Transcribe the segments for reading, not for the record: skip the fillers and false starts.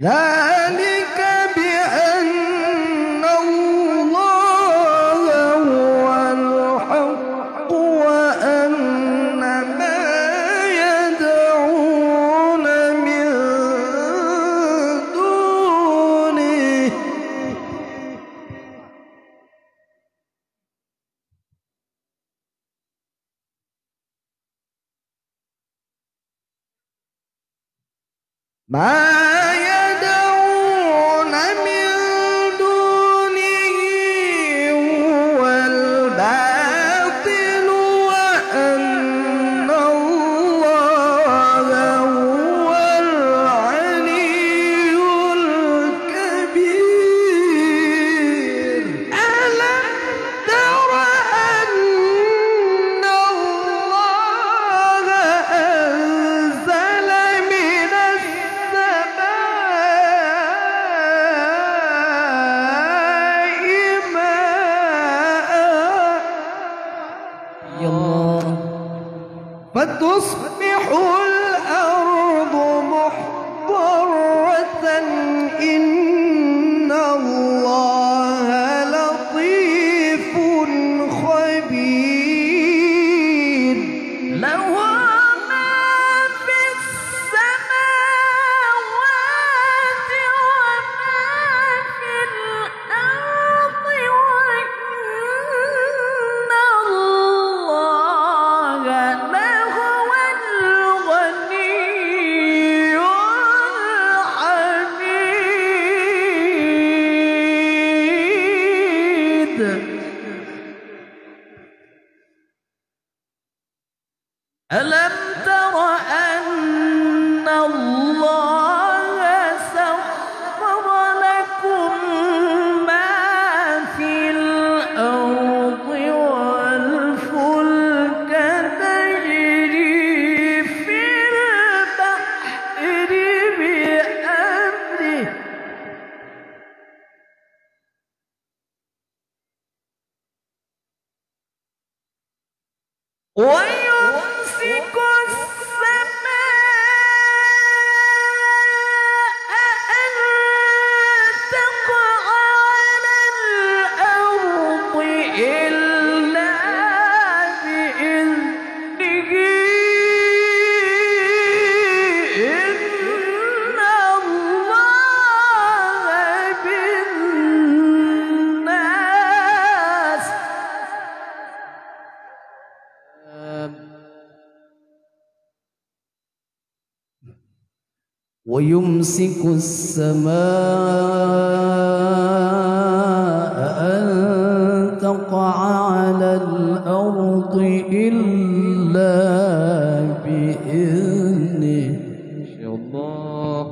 ذلك بأن الله هو الحق وأن ما يدعون من دونه هو الباطل وأن الله هو العلي الكبير. ألم تر أن الله أنزل من فتصبح الأرض مخضرة إن الله لطيف خبير. له ما في السماوات وما في الأرض وإن الله لهو الغني الحميد. ألم تر أن الله سخر لكم ما في الأرض والفلك تجري في البحر بأمره ويمسك السماء أن تقع على الأرض إلا بإذنه إن الله بالناس ويمسك السماء أن تقع على الأرض إلا بإذنه. إن شاء الله.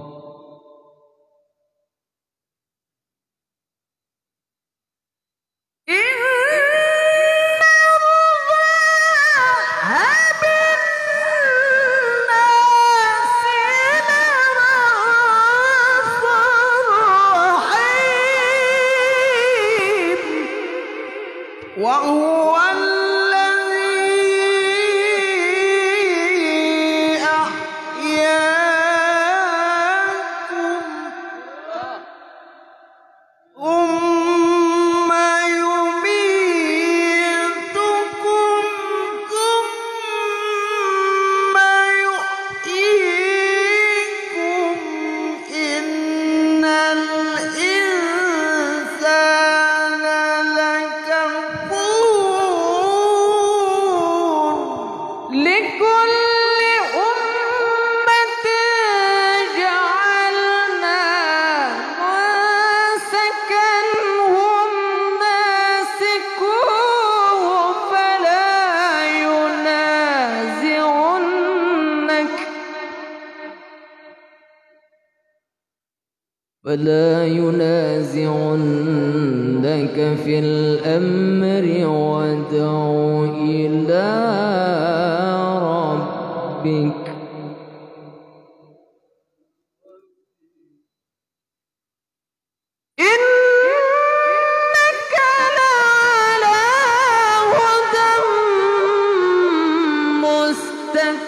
وهو الذي أحياكم ثم يميتكم ثم يحييكم إن الإنسان لكل أمة جعلنا منسكا هم ناسكوه فلا ينازعنك في الأمر وادع إلى ربك إنك لعلى هدى مستقيم.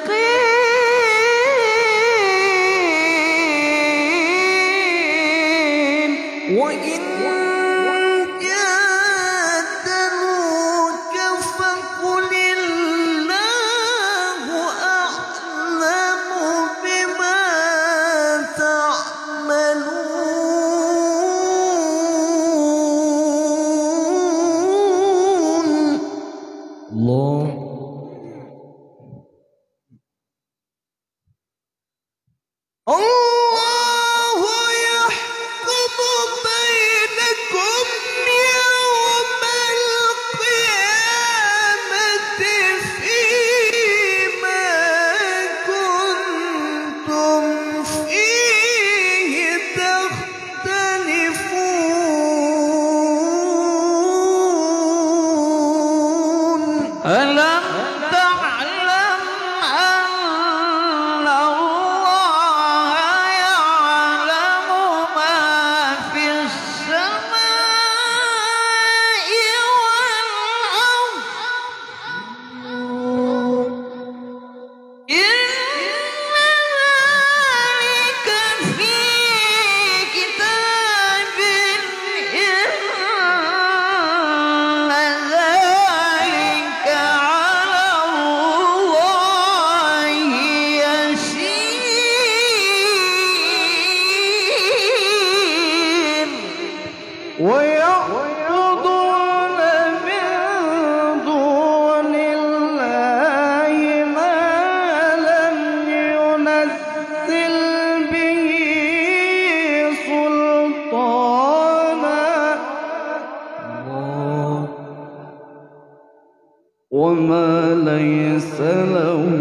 ما ليس لهم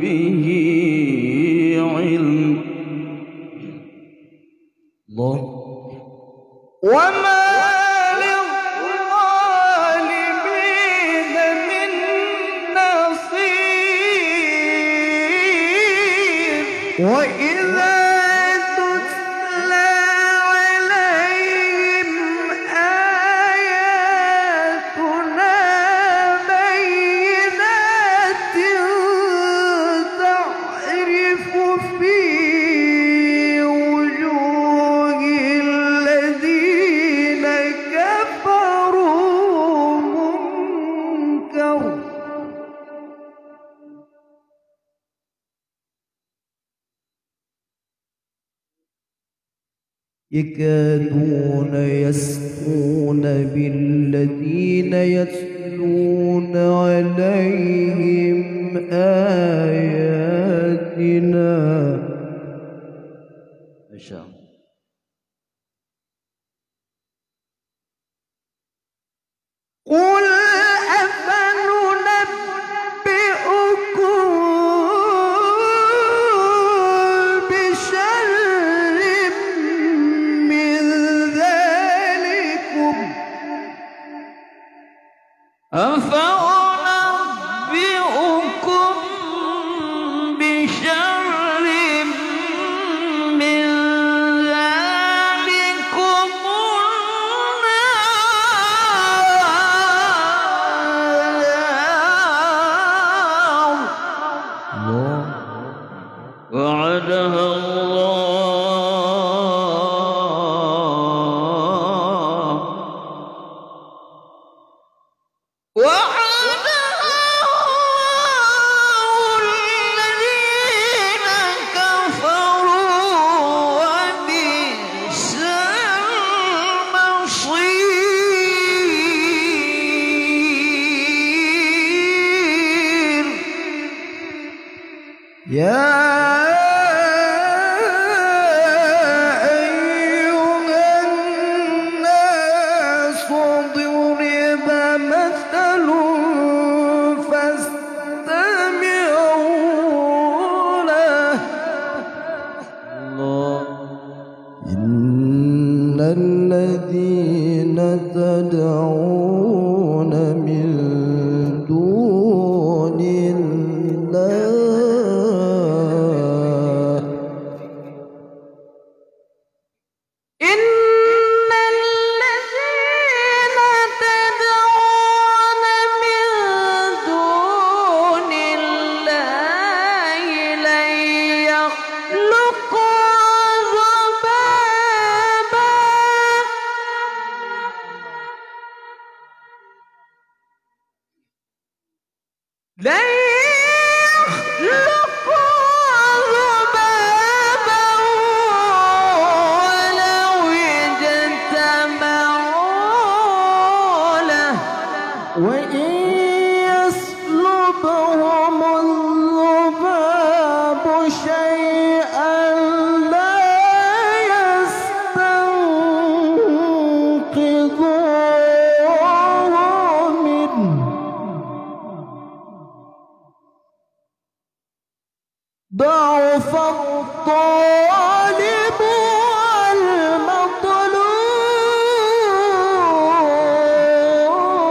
به علم الله وما للظالمين من نصير وإذا يكادون يسطون بالذين يتلون عليهم آياتنا ما شاء الله قل أفأنبئكم بشر من ذلكم النار وعدها يا أيها الناس ضرب مثل فاستمعوا له إن الذين تدعون من دون الله لن يخلقوا ذبابا ولو اجتمعوا له وإن يسلبهم الذباب شيئا لا يستنقذوه منه ضعف الطالب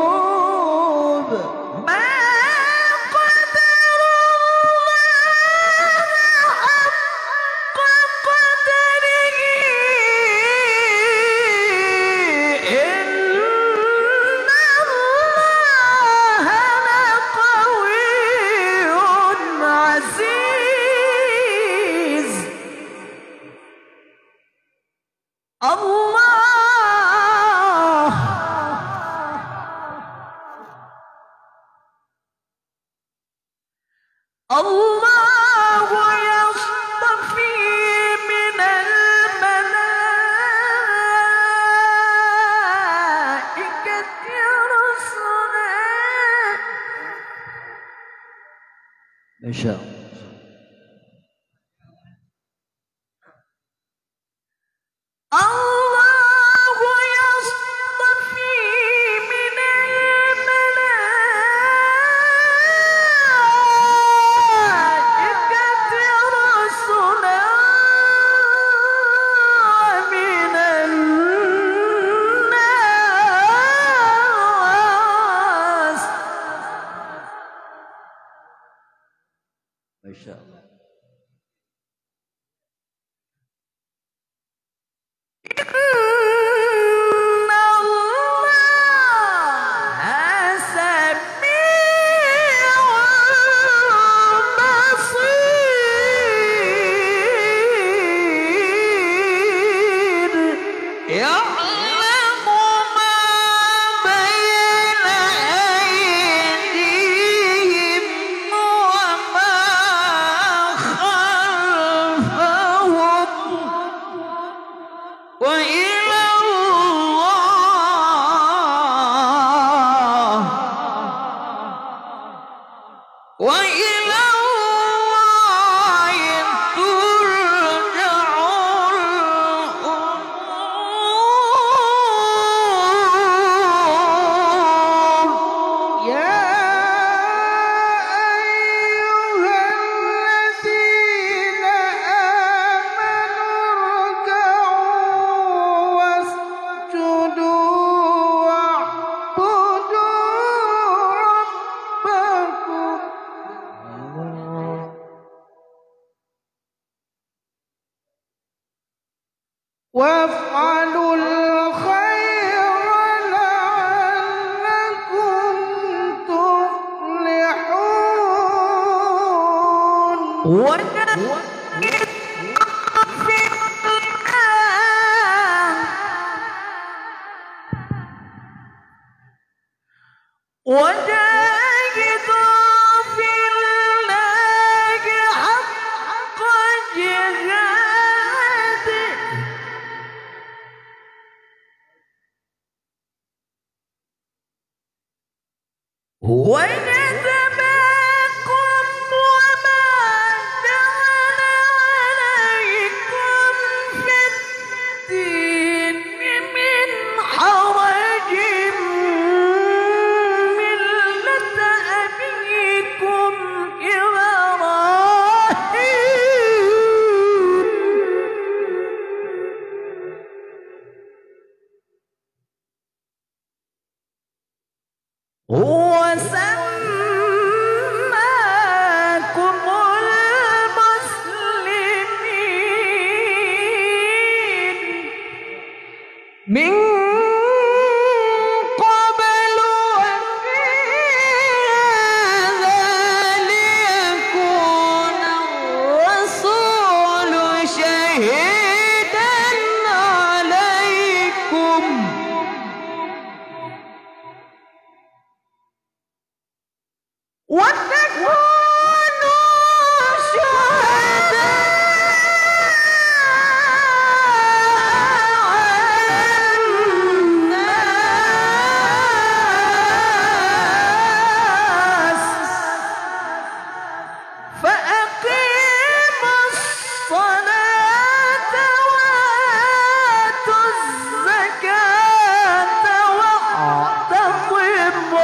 والمطلوب ما قدر الله حق قدره إن الله لقوي عزيز الله يصطفي من الملائكة رسلا ما شاء الله الله يصطفي من الملائكة شاء الله. وافعلوا الخير لعلكم تفلحون وجاهدوا في الله حق جهاده هو اجتباكم وما جعل عليكم في الدين من حرج ملة أبيكم إبراهيم هو سماكم المسلمين من قبل وفي هذا ليكون الرسول شهيدا عليكم وتكونوا شهداء على الناس فأقيموا الصلاة وآتوا الزكاة واعتصموا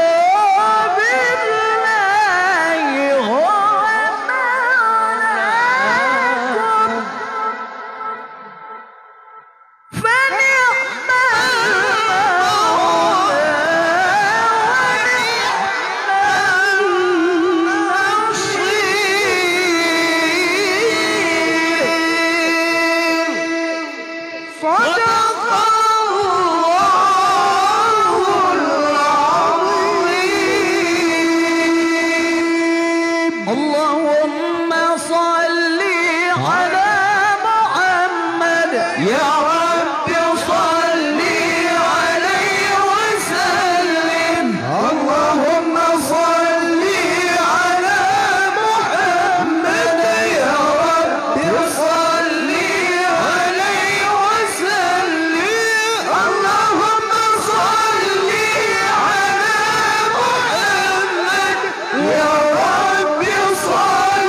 اللهم صل على محمد يا رب صل عليه وسلم اللهم صل على محمد يا رب صل عليه وسلم اللهم صل على محمد يا رب صل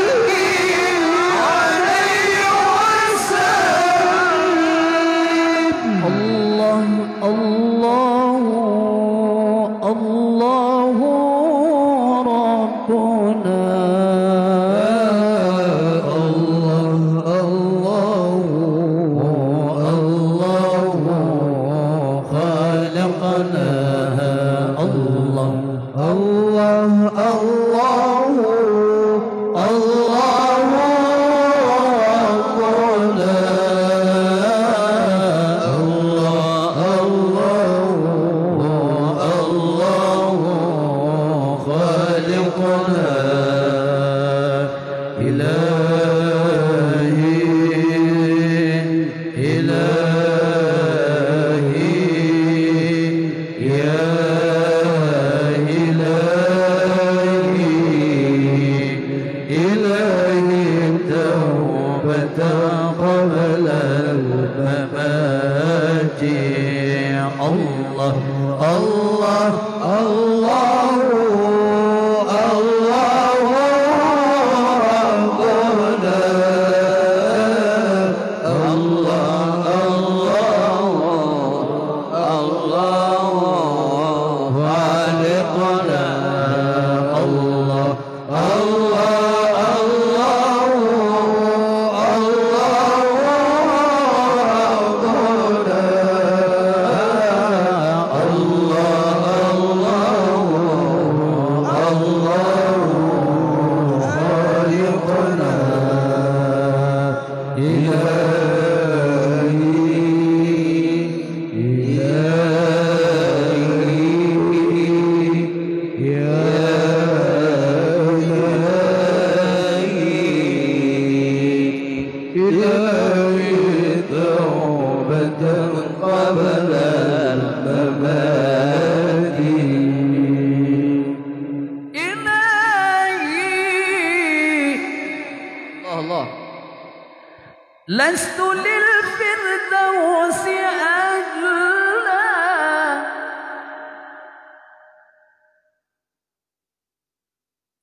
لست للفردوس أهلا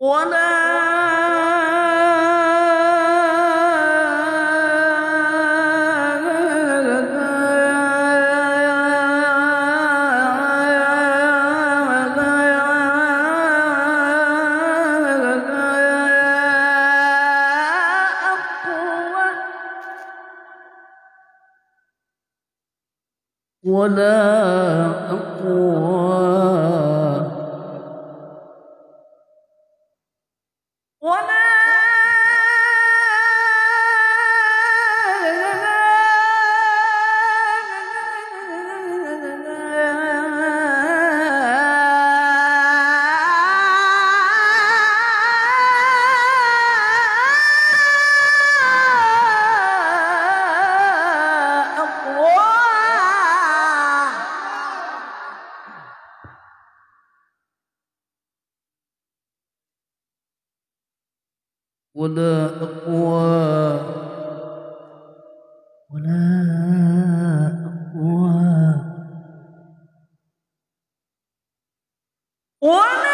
ولا أقوى ولا ولا أقوى ولا أقوى ولا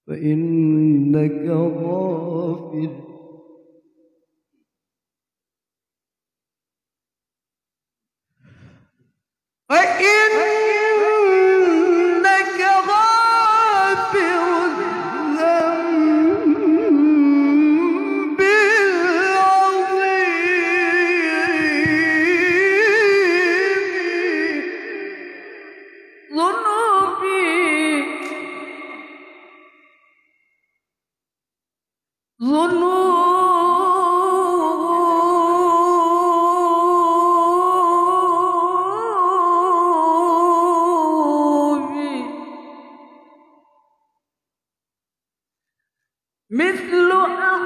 فإنك غافل فإنك غافل الذنب العظيم مثل أعداد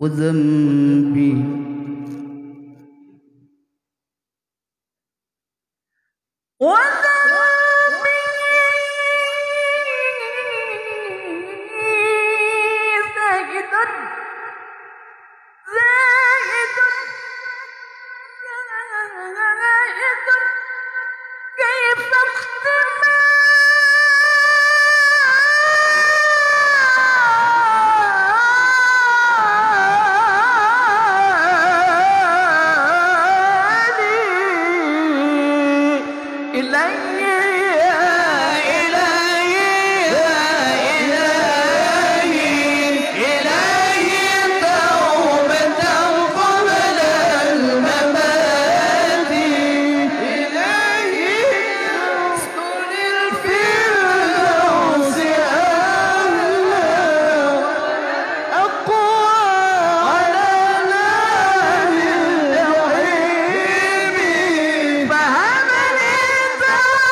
وذنبي فهب لي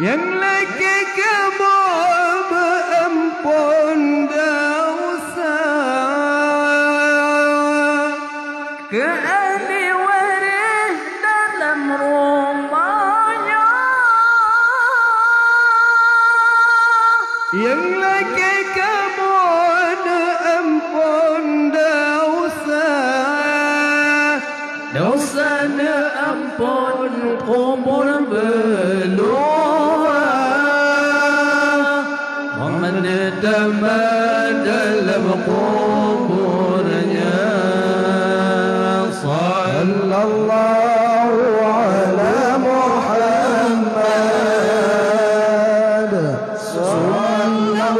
yang lagi kamu ampun dosa ke ahli waris dalam rumahnya, yang lagi kamu ampun dosa dosanya ampun kubur belua, memendama dalam kuburnya. Sallallahu ala Muhammad sallallahu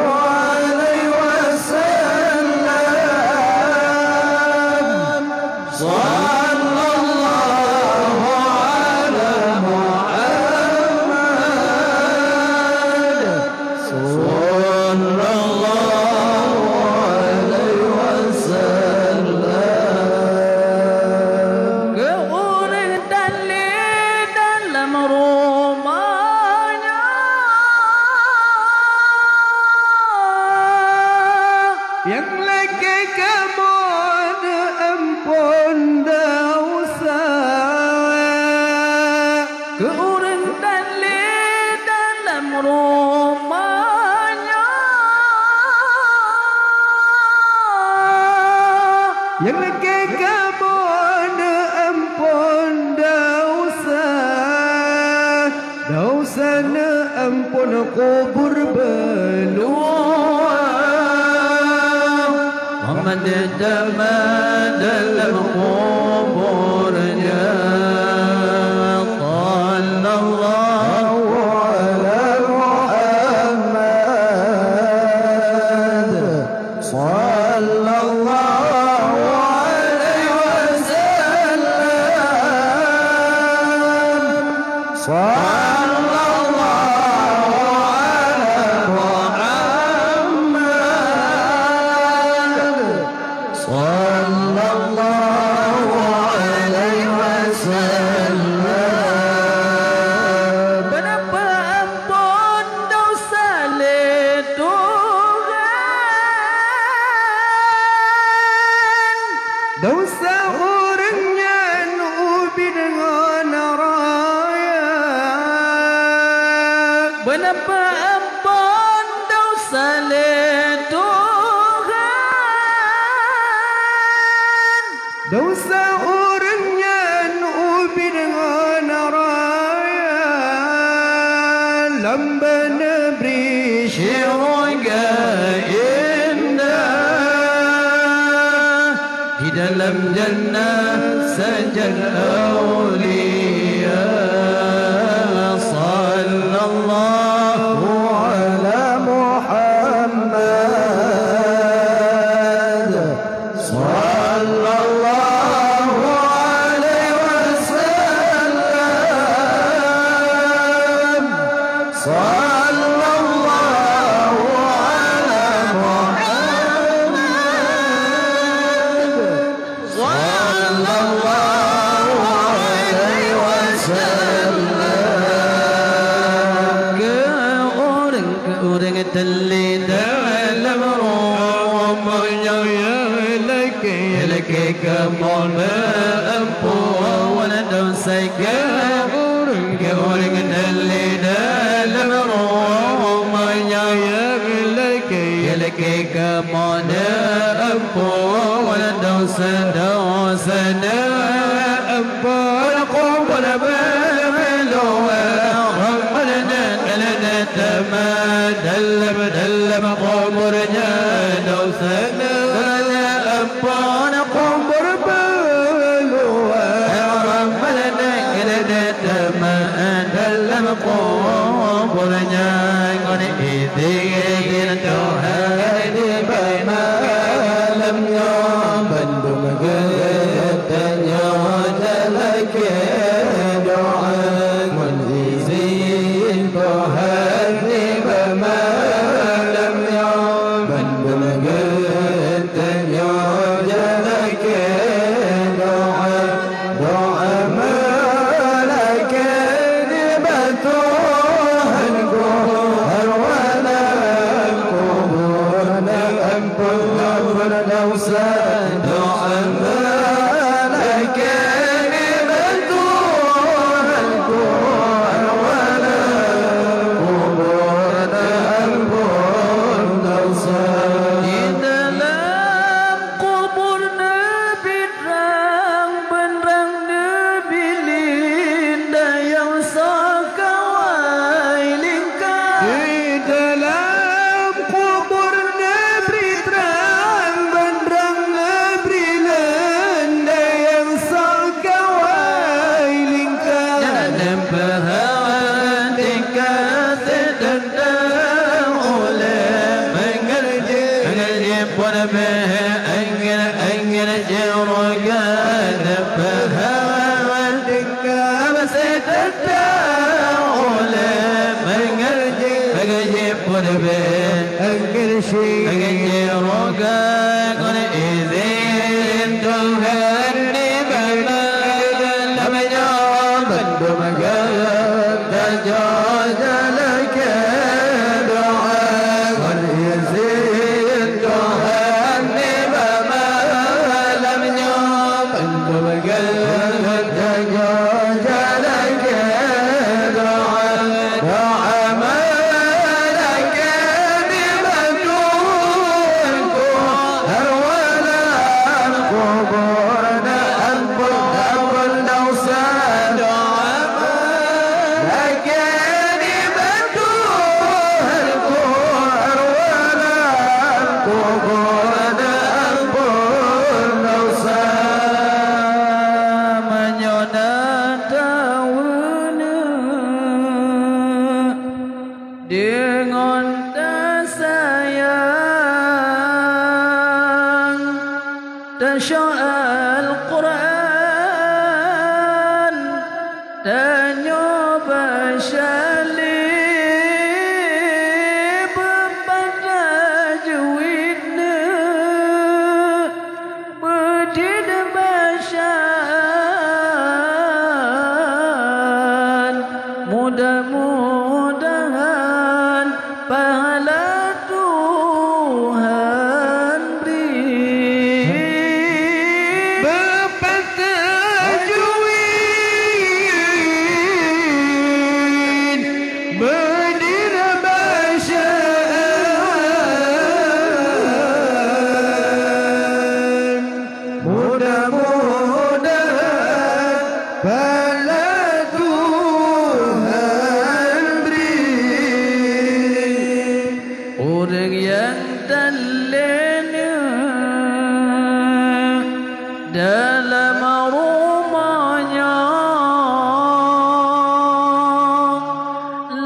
alaihi wasallam. Sallallahu ala Muhammad sallallahu alaihi wasallam. Ke orang dalam rumahnya, yang lagi kamu ampun dosa ke orang dalam rumahnya, yang lagi kamu ampun dosa dosanya ampun kubur belua, memendama dalam kuburnya. Sallallahu ala Muhammad sallallahu alaihi wasallam. Sallallahu ala Muhammad sallallahu alaihi wasallam. Kenapa ampun dosa le Tuhan, Dosa orangnya nubi dengan raya. kenapa ampun dosa le Tuhan, Dosa orangnya nubi dengan raya. Lamba nebri syurga indah di dalam jannah sajal awliya. Sallallahu ala Muhammad sallallahu alaihi wasallam. Sallallahu ala Muhammad sallallahu alaihi wasallam. ke orang teli dalam rumahnya, laki kamu ampun dosa ke orang teli dalam rumahnya, laki kamu ampun dosanya ampun kubur belua, dalam kuburnya. Dosanya ampun kubur belua, dalam kuburnya. Izin Tuhan di malamnya, bandung getanya jalake doa. Izin Tuhan di malamnya, bandung getanya jalake doa. Doa malaikat di batu berhentikan sedang oleh mengerja pun angin jerogan berhentikan sedang oleh mengerja pun angin jerogan izin Tuhan di badan namanya bandung dengan tersayang tasya Al-Quran tanya basyali bepada juwidna bedid basyan mudah-mudahan pahala Tuhan beri berpatajuin berdira basyaan mudah-mudahan pahala Tuhan beri orang yang dalilnya dalam rumahnya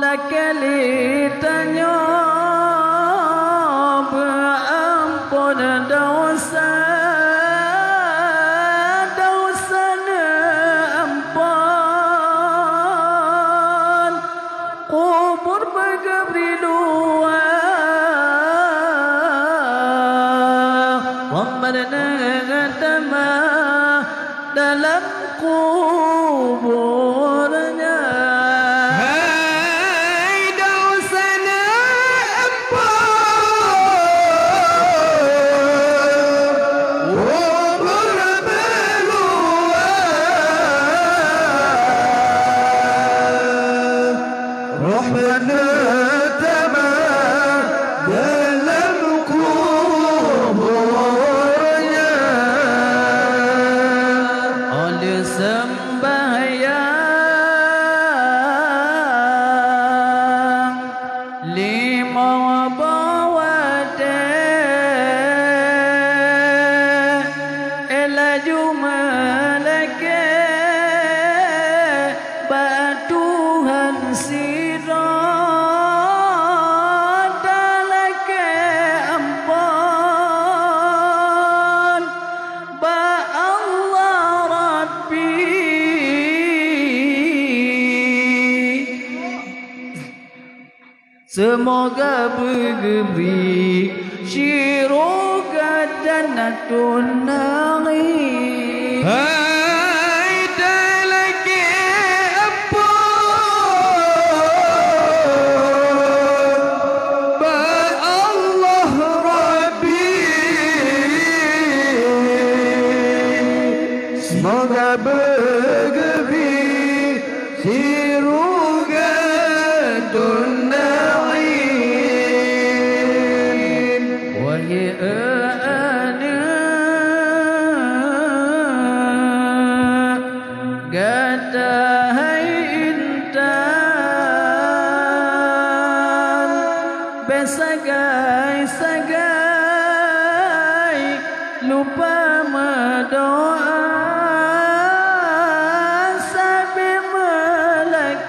lakali tanya berampun dosa dosanya ampun kubur bergebri dua Rabbana dalam kuburnya hai dosanya ampun kubur berluar Rabbana dalam kuburnya oleh sembahyang lima bawada ela jumalake batuhan sirat dalake ampun ba Allah Rabbi semoga bergebri syirga jannatun na'im hai dalake ampun ba Allah Rabbi semoga bergebri syirga na'im wahai anak gadai intan besagai-sagai lupa berdoa sambil melek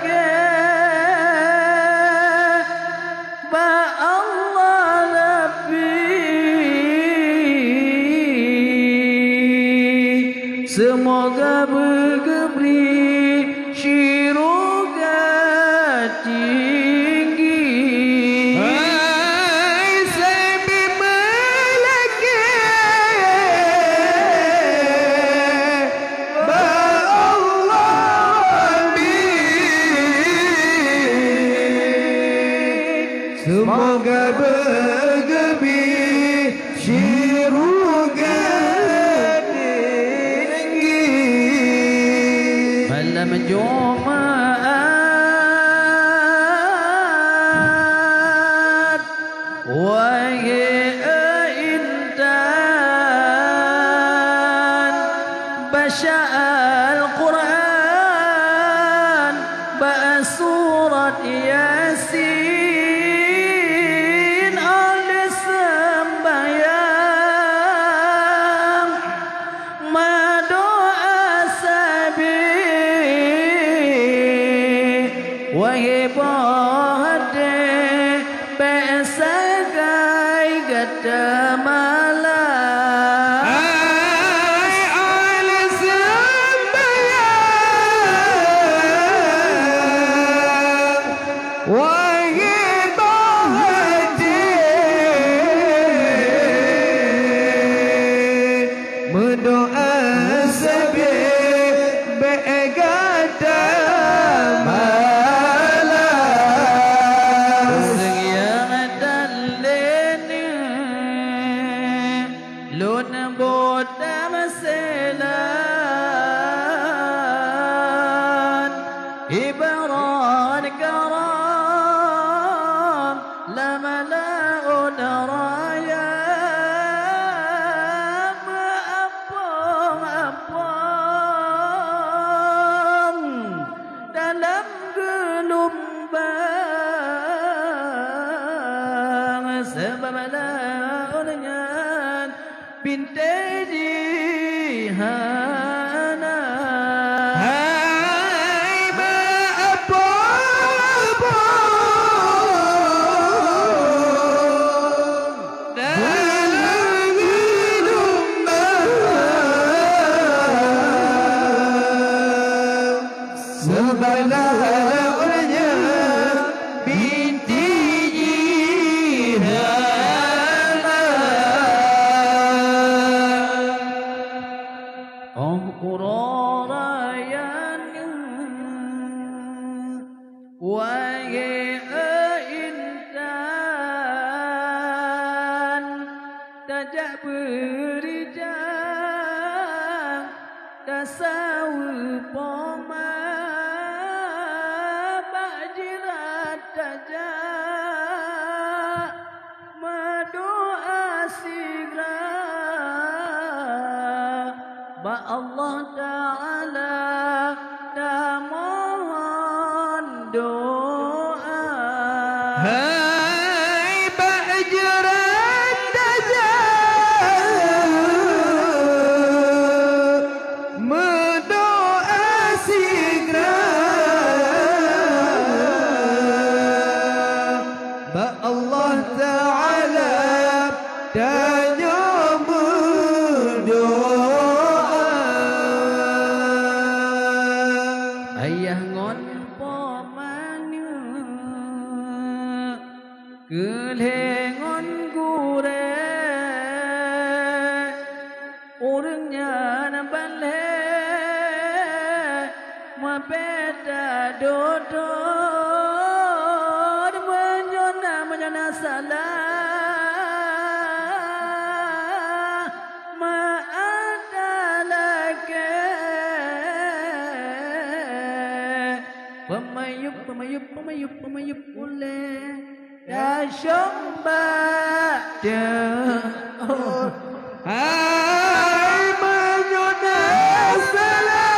semoga bergembira syurga tinggi. Malam Jumaat wahai intan baca Al-Quran baca surat Yasin oleh sembahyang madoa sabi wahai bohade besagai gata malam berdoa sabir bergata malam Sengiyang dalene lun bota maselan ibaran karam lama laun raya dalam gelombang sebab launnya bintai dihana hai apa dalam gelombang sebelah lawannya binti jihana. oh urayanya wahai intan tajak berijang tasawu poma bajirat tajak madoa sigra ba Allah Ta'ala dah mohon doa Hai bajirat saja mendoa segera ba Allah Ta'ala tanya berdoa. ayah ngon pomanya kelengon gure orangnya nambale ma beda dodo menyona salah ma ada lagi pemayup boleh dah syombat Hai menyona salah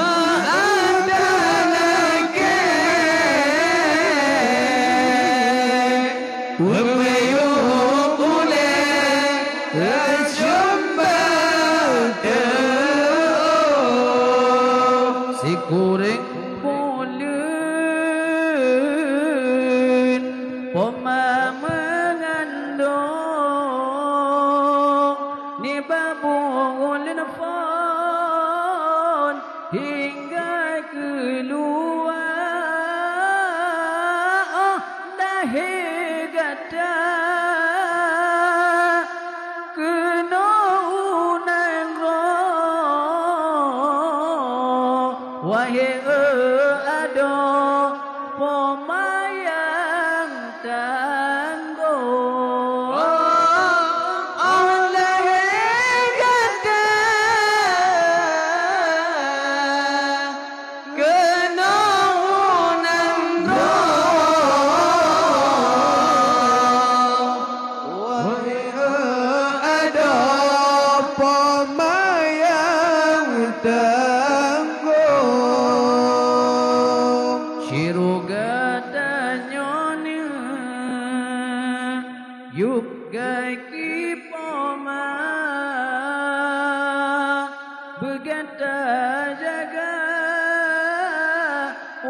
ada lagi pemayup boleh terjumpa si kuring boleh poma mengandung ni babung nelfon hingga keluar dah gata kena unang wahai ado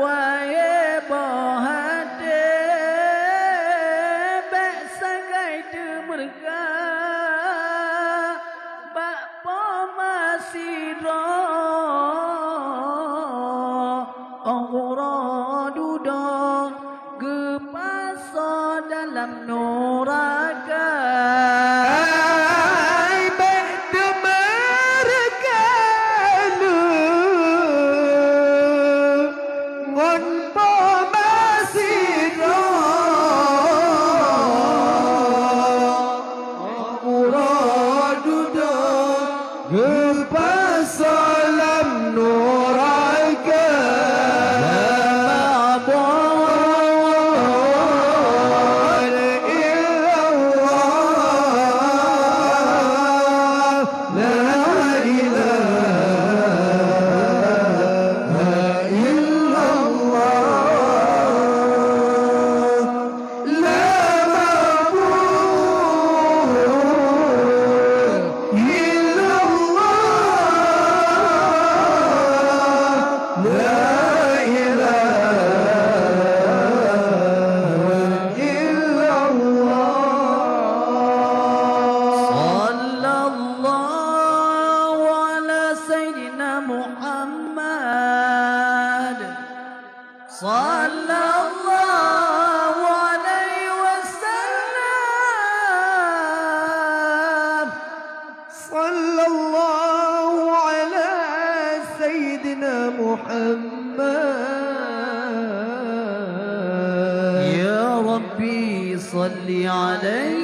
wae bohade bek sagai demerga bak pomasiro ora dudo gepaso dalam nuraga صل عليه